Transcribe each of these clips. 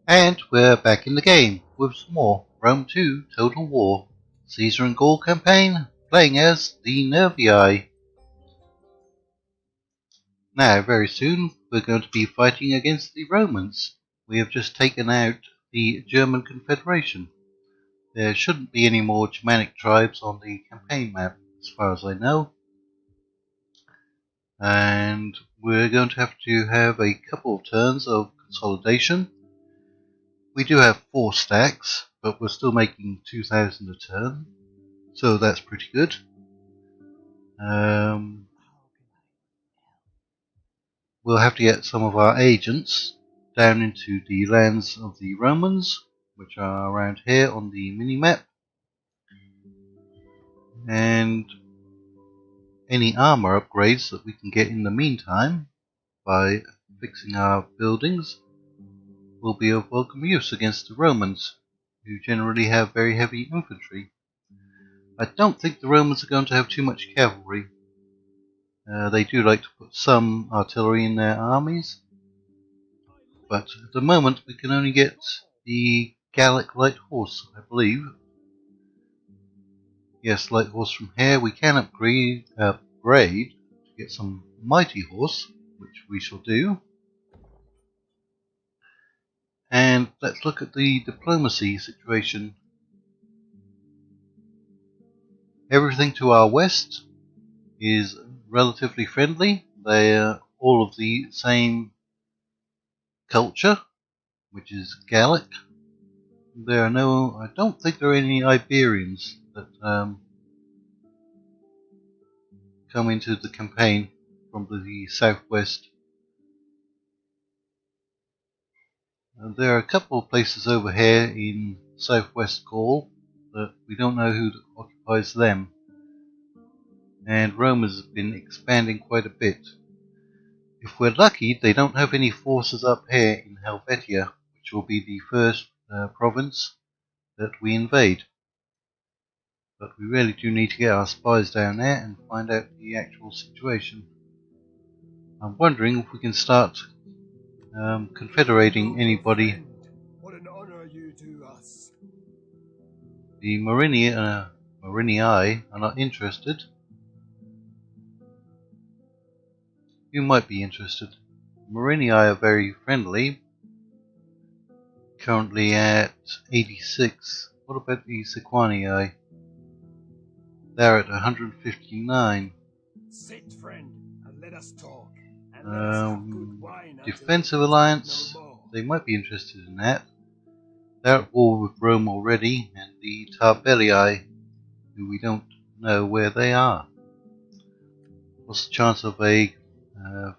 And we're back in the game with some more Rome 2 Total War Caesar and Gaul campaign, playing as the Nervii. Now, very soon, we're going to be fighting against the Romans. We have just taken out the German Confederation. There shouldn't be any more Germanic tribes on the campaign map, as far as I know. And we're going to have a couple of turns of consolidation. We do have 4 stacks, but we're still making 2,000 a turn, so that's pretty good. We'll have to get some of our agents down into the lands of the Romans, which are around here on the mini-map. And any armor upgrades that we can get in the meantime by fixing our buildings will be of welcome use against the Romans, who generally have very heavy infantry. I don't think the Romans are going to have too much cavalry. They do like to put some artillery in their armies, but at the moment we can only get the Gallic light horse, I believe. Yes, light horse from here. We can upgrade to get some mighty horse, which we shall do. And let's look at the diplomacy situation. Everything to our west is relatively friendly. They are all of the same culture, which is Gallic. There are no, I don't think there are any Iberians that come into the campaign from the southwest. There are a couple of places over here in southwest Gaul, but we don't know who occupies them. And Rome has been expanding quite a bit. If we're lucky, they don't have any forces up here in Helvetia, which will be the first province that we invade. But we really do need to get our spies down there and find out the actual situation. I'm wondering if we can start confederating anybody. What an honor you do us. The Nervii are not interested. You might be interested. Nervii are very friendly. Currently at 86. What about the Sequanii? They're at 159. Sit, friend, and let us talk. And let us have good wine. Defensive alliance, they might be interested in that. They're at war with Rome already, and the Tarbellii, who we don't know where they are. What's the chance of a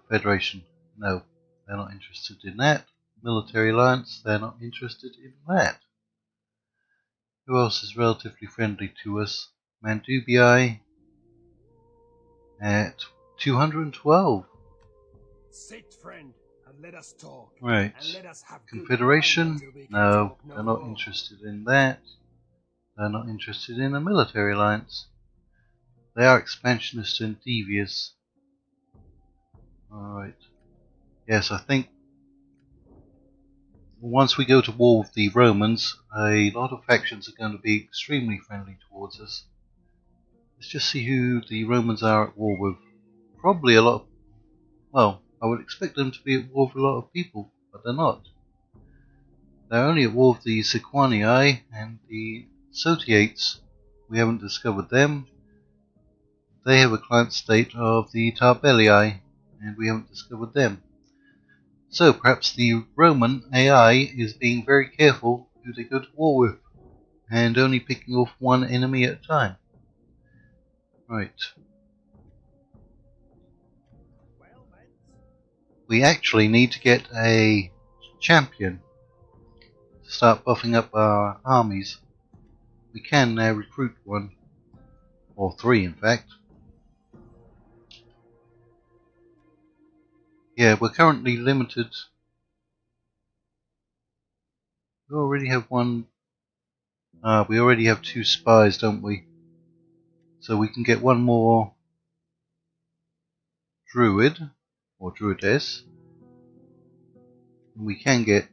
federation? No, they're not interested in that. Military alliance, they're not interested in that. Who else is relatively friendly to us? Mandubii at 212. Sit, friend, and let us talk. Right. And let us have Confederation? No, they're not interested in that. They're not interested in a military alliance. They are expansionist and devious. Alright. Yes, I think once we go to war with the Romans, a lot of factions are going to be extremely friendly towards us. Let's just see who the Romans are at war with. Probably a lot of, well, I would expect them to be at war with a lot of people, but they're not. They're only at war with the Sequanii and the Sotiates. We haven't discovered them. They have a client state of the Tarbellii, and we haven't discovered them. So perhaps the Roman AI is being very careful who they go to war with, and only picking off one enemy at a time. Right. We actually need to get a champion to start buffing up our armies. We can now recruit one, or 3 in fact. Yeah, we're currently limited. We already have one. We already have 2 spies, don't we? So we can get one more druid or druidess. And we can get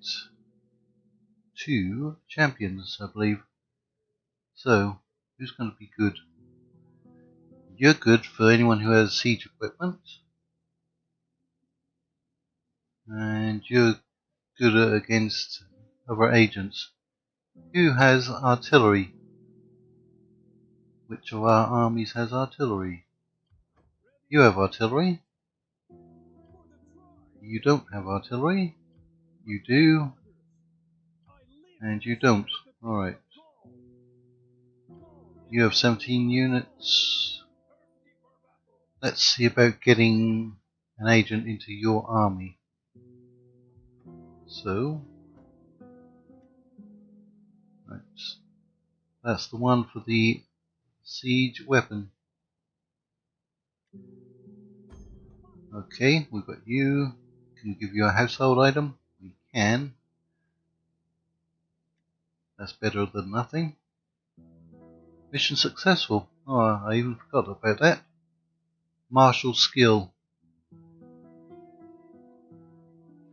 2 champions, I believe. So, who's going to be good? You're good for anyone who has siege equipment. And you're good against other agents. Who has artillery? Which of our armies has artillery? You have artillery. You don't have artillery. You do. And you don't. Alright. You have 17 units. Let's see about getting an agent into your army. So, right. That's the one for the siege weapon. Okay, we've got you. Can we give you a household item? We can. That's better than nothing. Mission successful. Oh, I even forgot about that. Martial skill.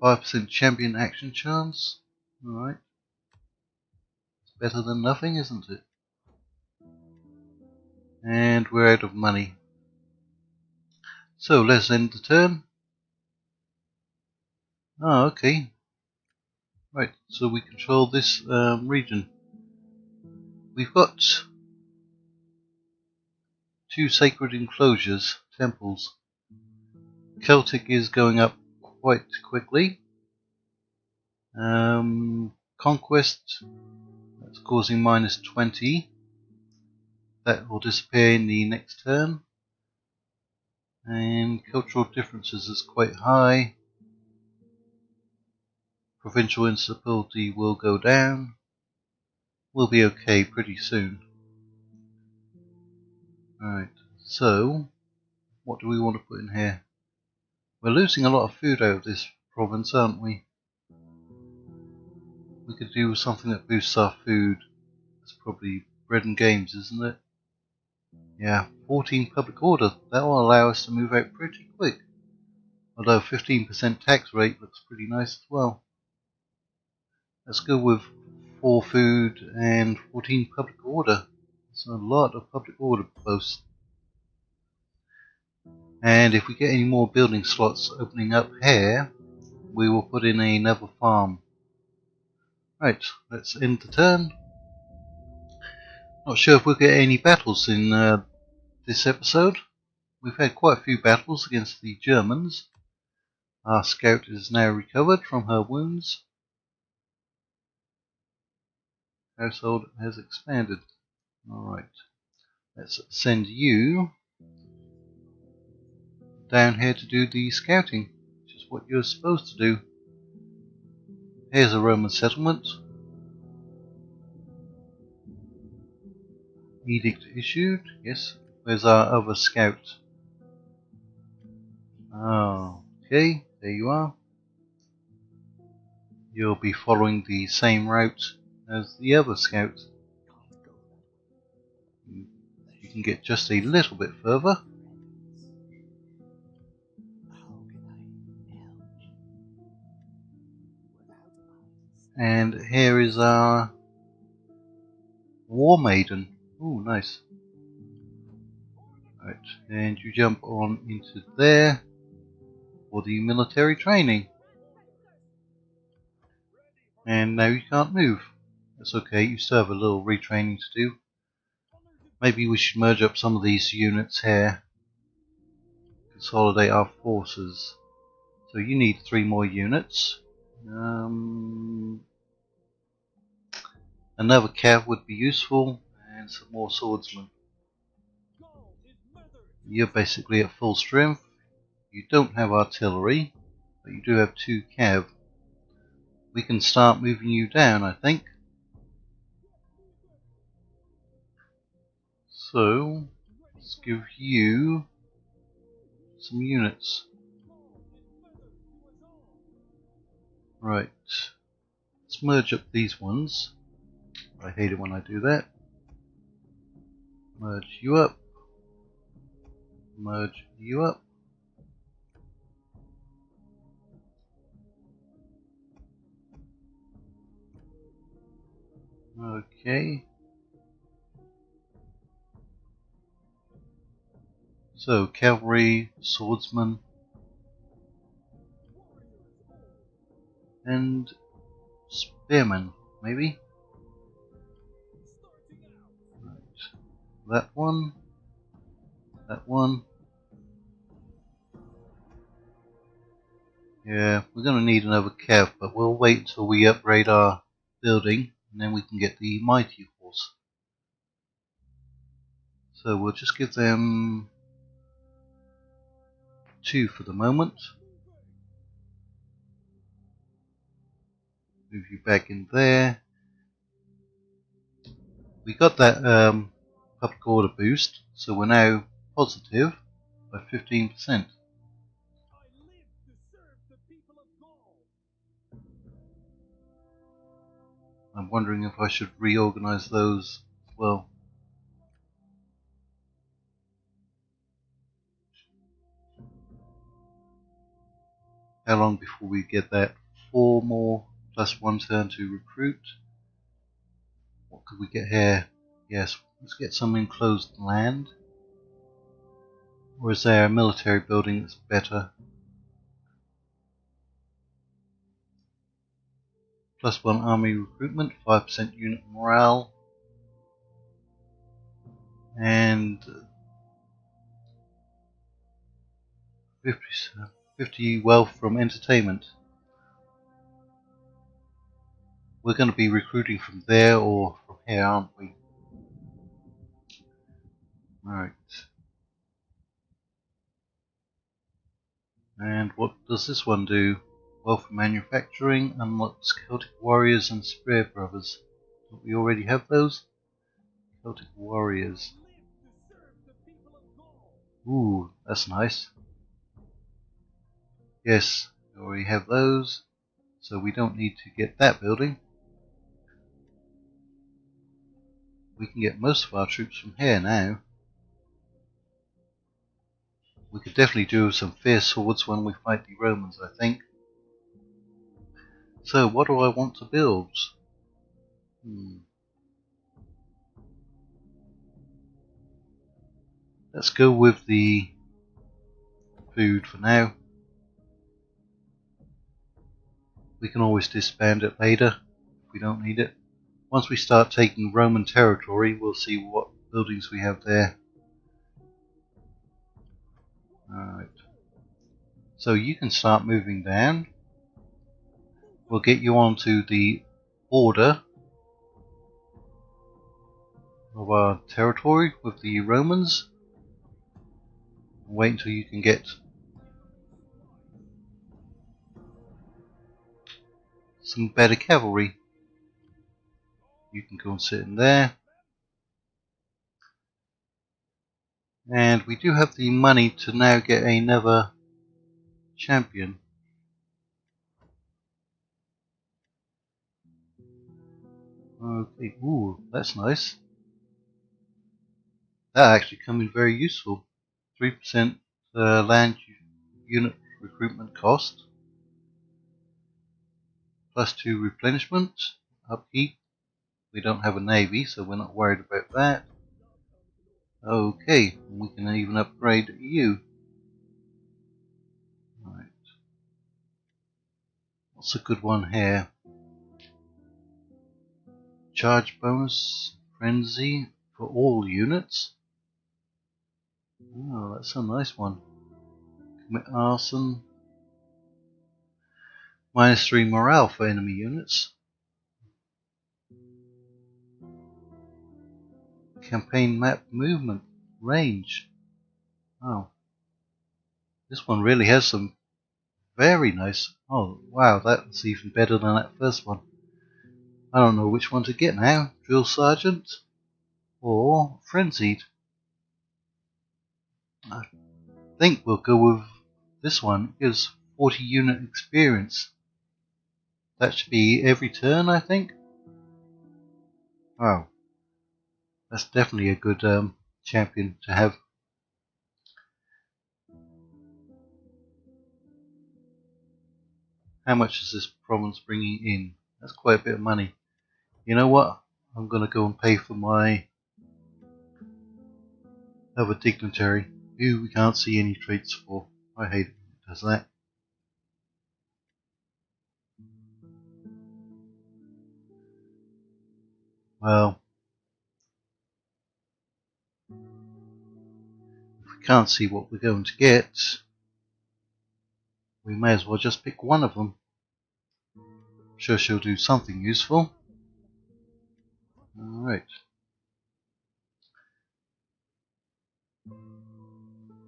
5% champion action chance. Alright. It's better than nothing, isn't it? And we're out of money. So let's end the turn. Oh, okay. Right, so we control this region. We've got 2 sacred enclosures, temples. Celtic is going up quite quickly. Conquest, that's causing -20. That will disappear in the next turn. And cultural differences is quite high. Provincial instability will go down. We'll be okay pretty soon. Alright, so what do we want to put in here? We're losing a lot of food out of this province, aren't we? We could do something that boosts our food. It's probably bread and games, isn't it? Yeah, 14 public order. That will allow us to move out pretty quick. Although 15% tax rate looks pretty nice as well. Let's go with 4 food and 14 public order. That's a lot of public order posts. And if we get any more building slots opening up here, we will put in another farm. Right, let's end the turn. Not sure if we'll get any battles in this episode. We've had quite a few battles against the Germans. Our scout is now recovered from her wounds. Household has expanded. Alright, let's send you down here to do the scouting, which is what you're supposed to do. Here's a Roman settlement. Edict issued, yes. Where's our other scout? Oh, okay, there you are. You'll be following the same route as the other scout. You can get just a little bit further. And here is our War Maiden. Ooh, nice. Right, and you jump on into there for the military training. And now you can't move. That's okay, you still have a little retraining to do. Maybe we should merge up some of these units here. Consolidate our forces. So you need 3 more units. Another cav would be useful, and some more swordsmen. You're basically at full strength. You don't have artillery, but you do have 2 cav. We can start moving you down, I think. So, let's give you some units. Right, let's merge up these ones. I hate it when I do that. Merge you up. Merge you up. Okay. So, cavalry, swordsman, and spearman, maybe? Right. That one. That one. Yeah, we're going to need another cav, but we'll wait until we upgrade our building, and then we can get the mighty horse. So we'll just give them 2 for the moment. Move you back in there. We got that public order boost, so we're now positive by 15%. I'm wondering if I should reorganize those as well. How long before we get that? 4 more plus 1 turn to recruit. What could we get here? Yes, let's get some enclosed land. Or is there a military building that's better? Plus 1 army recruitment, 5% unit morale, and 50 wealth from entertainment. We're going to be recruiting from there or from here, aren't we? Right. And what does this one do? Wealth from manufacturing, unlocks Celtic warriors and Spear brothers. Don't we already have those? Celtic warriors. Ooh, that's nice. Yes, we already have those, so we don't need to get that building. We can get most of our troops from here now. We could definitely do some fierce swords when we fight the Romans, I think. So, what do I want to build? Let's go with the food for now. We can always disband it later if we don't need it. Once we start taking Roman territory, we'll see what buildings we have there. Alright. So you can start moving down. We'll get you onto the border of our territory with the Romans. Wait until you can get some better cavalry. You can go and sit in there. And we do have the money to now get another champion. Okay, ooh, that's nice. That actually come in very useful. 3% land unit recruitment cost. Plus 2 replenishment, upkeep. We don't have a navy, so we're not worried about that. Okay, we can even upgrade you. Right. What's a good one here? Charge bonus, frenzy for all units. Oh, that's a nice one. Commit arson. -3 morale for enemy units. Campaign map movement range. Oh, this one really has some very nice. Oh wow, that's even better than that first one. I don't know which one to get now. Drill sergeant or frenzied. I think we'll go with this one. It gives 40 unit experience. That should be every turn, I think. Wow, that's definitely a good champion to have. How much is this province bringing in? That's quite a bit of money. You know what? I'm going to go and pay for my other dignitary, who we can't see any traits for. I hate it when it does that. Well, if we can't see what we're going to get, we may as well just pick one of them. I'm sure she'll do something useful. Alright.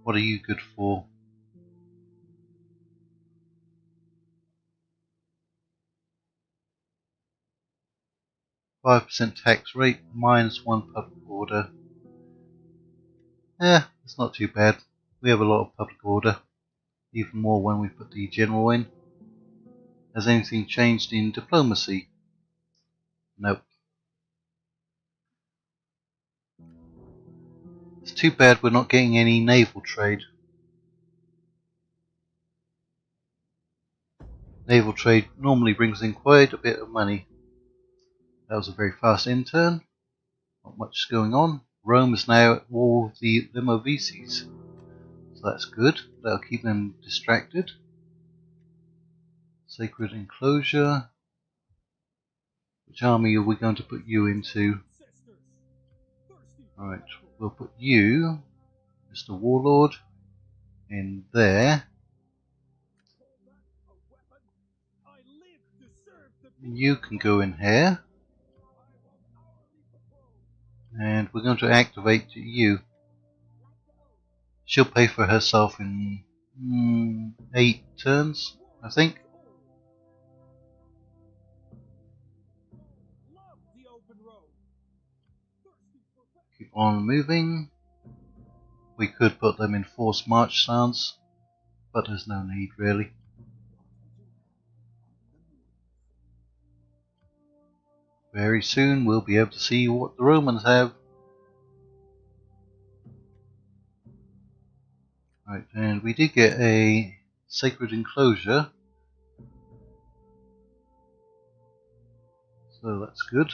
What are you good for? %5 tax rate, -1 public order. It's not too bad. We have a lot of public order. Even more when we put the general in. Has anything changed in diplomacy? Nope. It's too bad we're not getting any naval trade. Naval trade normally brings in quite a bit of money. That was a very fast intern. Not much is going on. Rome is now at war with the Limovices. So that's good. That'll keep them distracted. Sacred enclosure. Which army are we going to put you into? Alright, we'll put you, Mr. Warlord, in there. You can go in here. And we're going to activate you. She'll pay for herself in 8 turns, I think. Keep on moving. We could put them in forced march stance, but there's no need really. Very soon we'll be able to see what the Romans have. Right, and we did get a sacred enclosure, so that's good.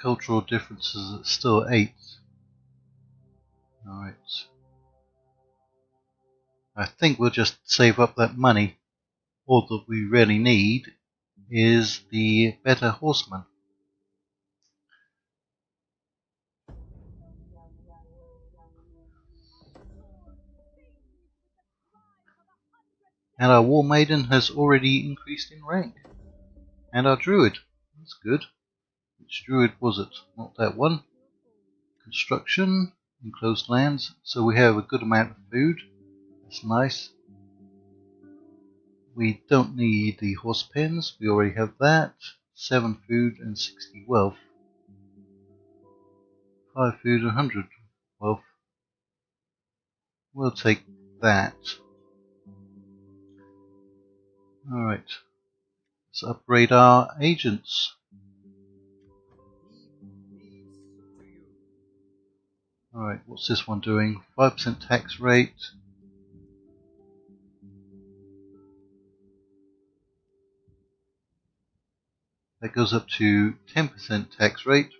Cultural differences are still 8. Alright. I think we'll just save up that money. All that we really need is the better horsemen. And our war maiden has already increased in rank. And our druid. That's good. Which druid was it? Not that one. Construction. Enclosed lands. So we have a good amount of food. That's nice. We don't need the horse pens. We already have that. 7 food and 60 wealth. 5 food and 100 wealth. We'll take that. Alright. Let's upgrade our agents. Alright, what's this one doing? 5% tax rate. That goes up to 10% tax rate,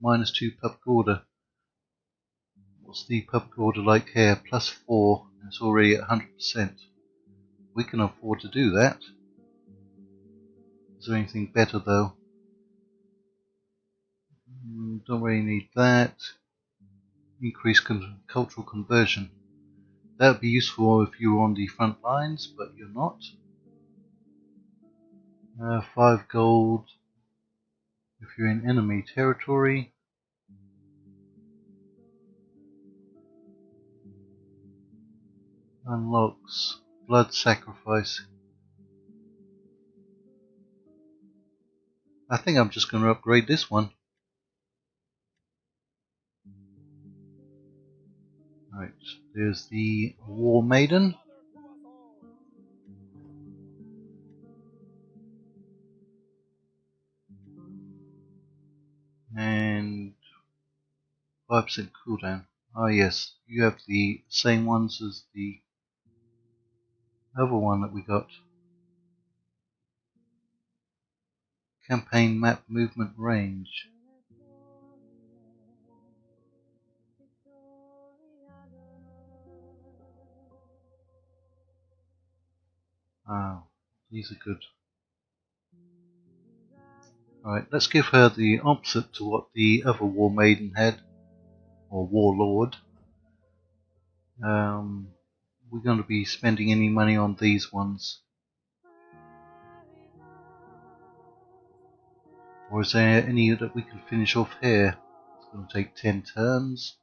-2 public order. What's the public order like here? +4, and it's already at 100%. We can afford to do that. Is there anything better though? Don't really need that. Increase cultural conversion. That would be useful if you were on the front lines, but you're not. 5 gold if you're in enemy territory. Unlocks blood sacrifice. I think I'm just going to upgrade this one. Right, there's the War Maiden. And 5% cooldown. Ah yes, you have the same ones as the other one that we got. Campaign map movement range. Oh, these are good. Alright, let's give her the opposite to what the other War Maiden had, or Warlord. We're going to be spending any money on these ones. Or is there any that we can finish off here? It's going to take 10 turns.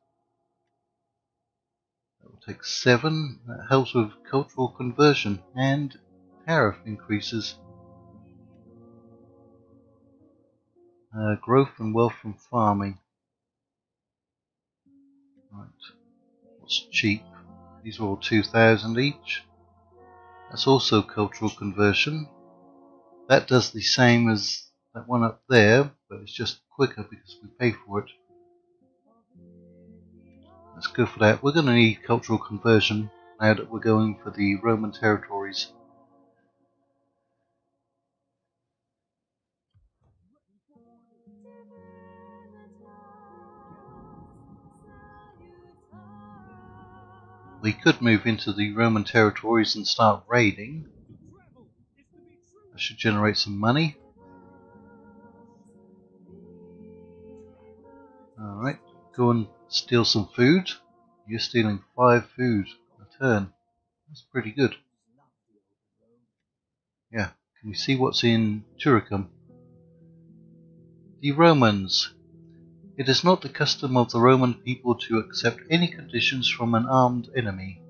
That will take 7. That helps with cultural conversion and tariff increases. Growth and wealth from farming. Right. What's cheap? These are all 2,000 each. That's also cultural conversion. That does the same as that one up there, but it's just quicker because we pay for it. Let's go for that. We're going to need cultural conversion now that we're going for the Roman territories. We could move into the Roman territories and start raiding. That should generate some money. Alright, go and steal some food. You're stealing 5 food a turn. That's pretty good. Yeah, can we see what's in Turicum? The Romans. It is not the custom of the Roman people to accept any conditions from an armed enemy.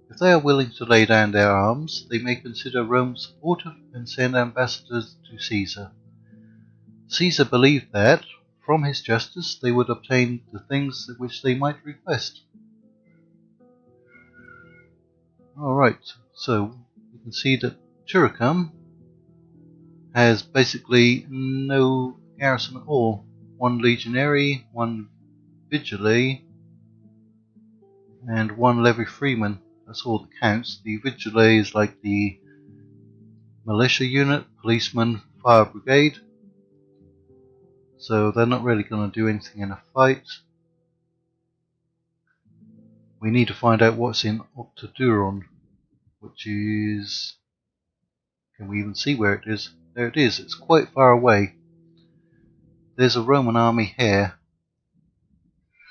If they are willing to lay down their arms, they may consider Rome supportive and send ambassadors to Caesar. Caesar believed that, from his justice, they would obtain the things which they might request. Alright, so you can see that Turicum has basically no garrison at all. 1 legionary, 1 vigile, and 1 levy freeman. That's all that counts. The vigile is like the militia unit, policeman, fire brigade. So they're not really going to do anything in a fight. We need to find out what's in Octoduron, which is... Can we even see where it is? There it is. It's quite far away. There's a Roman army here.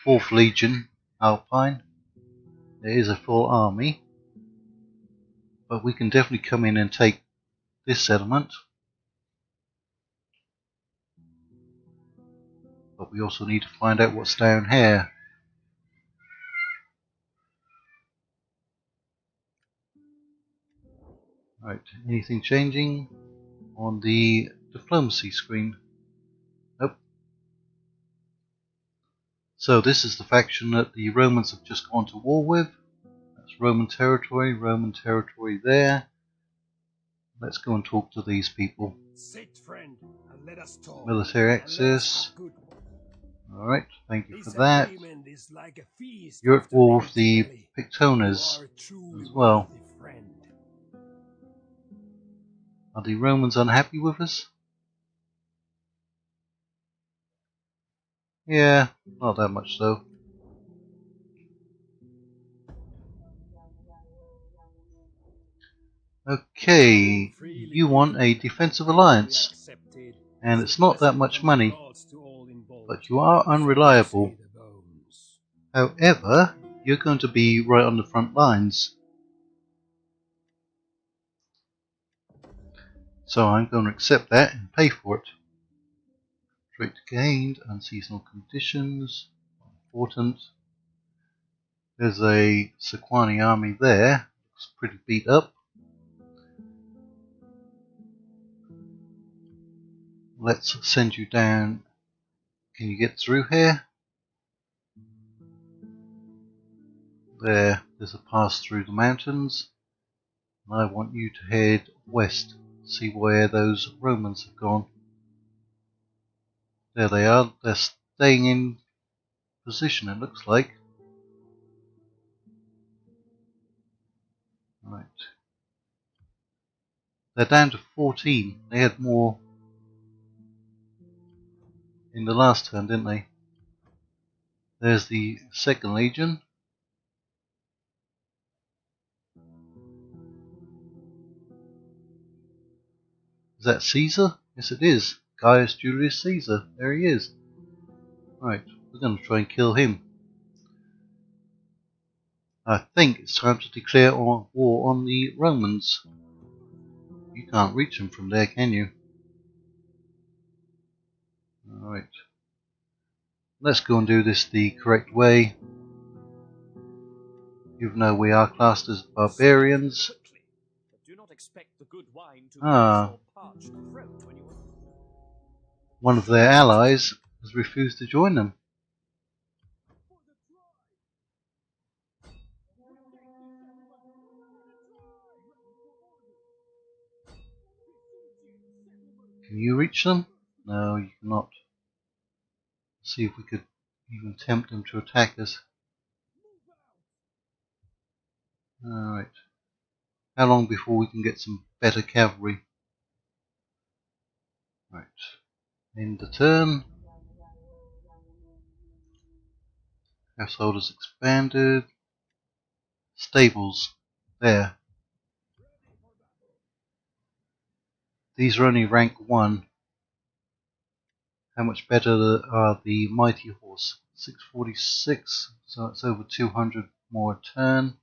4th Legion, Alpine. There is a full army. But we can definitely come in and take this settlement. But we also need to find out what's down here. Right, anything changing on the diplomacy screen? Nope. So this is the faction that the Romans have just gone to war with. That's Roman territory there. Let's go and talk to these people. Sit, friend, and let us talk. Military access. Alright, thank you for that. Like You're at war with the Pictonas as well. Are the Romans unhappy with us? Yeah, not that much though. Okay, you want a defensive alliance, and it's not that much money, but you are unreliable. However, you're going to be right on the front lines. So I'm going to accept that and pay for it. Trait gained, unseasonal conditions, important. There's a Sequani army there, looks pretty beat up. Let's send you down. Can you get through here? There's a pass through the mountains. And I want you to head west, see where those Romans have gone. There they are, they're staying in position it looks like. Right. They're down to 14. They had more in the last turn, didn't they? There's the second legion. Is that Caesar? Yes, it is. Gaius Julius Caesar. There he is. Right, we're going to try and kill him. I think it's time to declare war on the Romans. You can't reach them from there, can you? Alright. Let's go and do this the correct way. Even though we are classed as barbarians. One of their allies has refused to join them. Can you reach them? No, you cannot. See if we could even tempt them to attack us. Alright. How long before we can get some better cavalry? Right. End the turn. Householders expanded. Stables. There. These are only rank 1. How much better are the mighty horse? 646, so it's over 200 more a turn.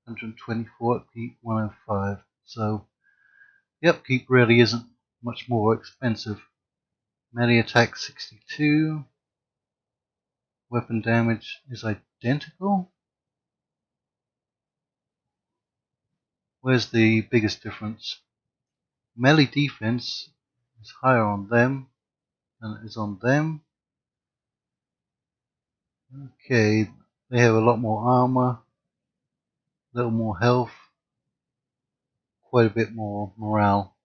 124 upkeep, 105. So the upkeep really isn't much more expensive. Melee attack 62. Weapon damage is identical. Where's the biggest difference? Melee defense is higher on them than it is on them. Okay, they have a lot more armor, a little more health, quite a bit more morale.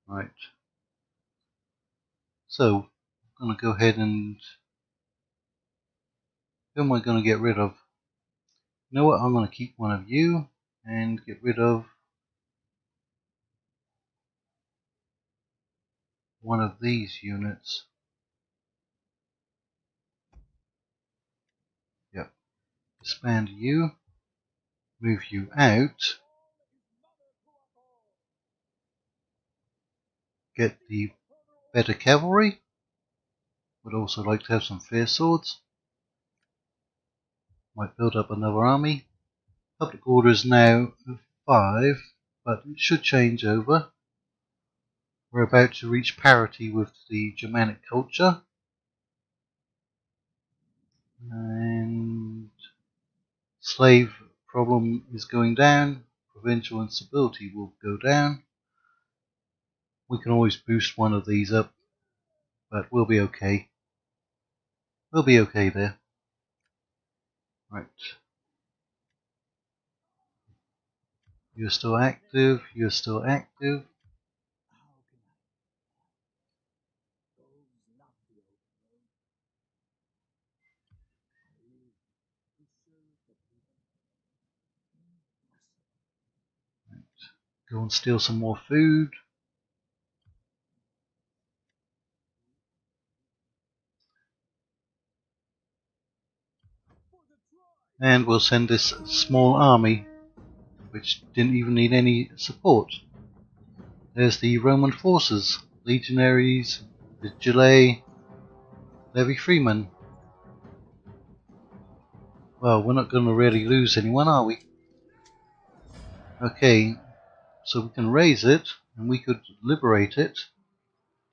Right. So, I'm going to go ahead and... Who am I going to get rid of? You know what, I'm going to keep one of you and get rid of one of these units. Yep. Expand you. Move you out. Get the better cavalry. Would also like to have some fair swords. Might build up another army. Public order is now 5, but it should change over. We're about to reach parity with the Germanic culture. And slave problem is going down. Provincial instability will go down. We can always boost one of these up, but we'll be okay. We'll be okay there. Right. You're still active. You're still active. Right. Go and steal some more food. And we'll send this small army, which didn't even need any support. There's the Roman forces, legionaries, Vigilae, Nervii freemen. Well, we're not going to really lose anyone, are we? Okay, so we can raise it, and we could liberate it.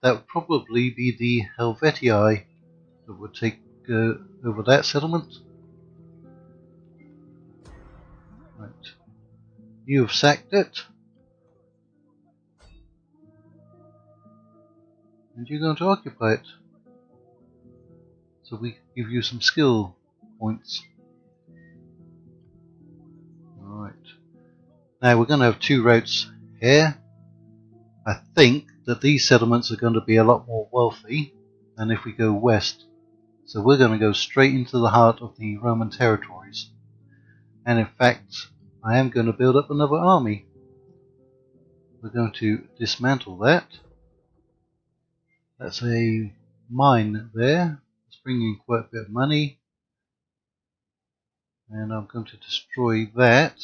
That would probably be the Helvetii that would take over that settlement. Right. You have sacked it. And you're going to occupy it. So we can give you some skill points. Alright. Now we're going to have 2 routes here. I think that these settlements are going to be a lot more wealthy than if we go west. So we're going to go straight into the heart of the Roman territories. And in fact, I am going to build up another army. we're going to dismantle that. That's a mine there. It's bringing quite a bit of money. And I'm going to destroy that.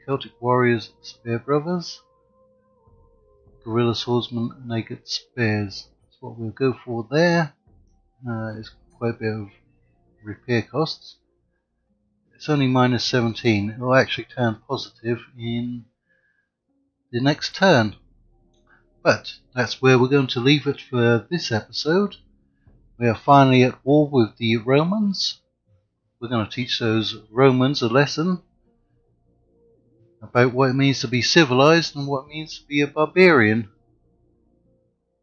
Celtic Warriors, Spear Brothers. Guerrilla Swordsman, Naked Spears. That's what we'll go for there. It's quite a bit of repair costs. It's only minus 17. It will actually turn positive in the next turn. But that's where we're going to leave it for this episode. We are finally at war with the Romans. We're going to teach those Romans a lesson about what it means to be civilized and what it means to be a barbarian.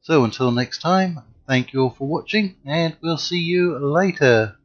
So until next time, thank you all for watching, and we'll see you later.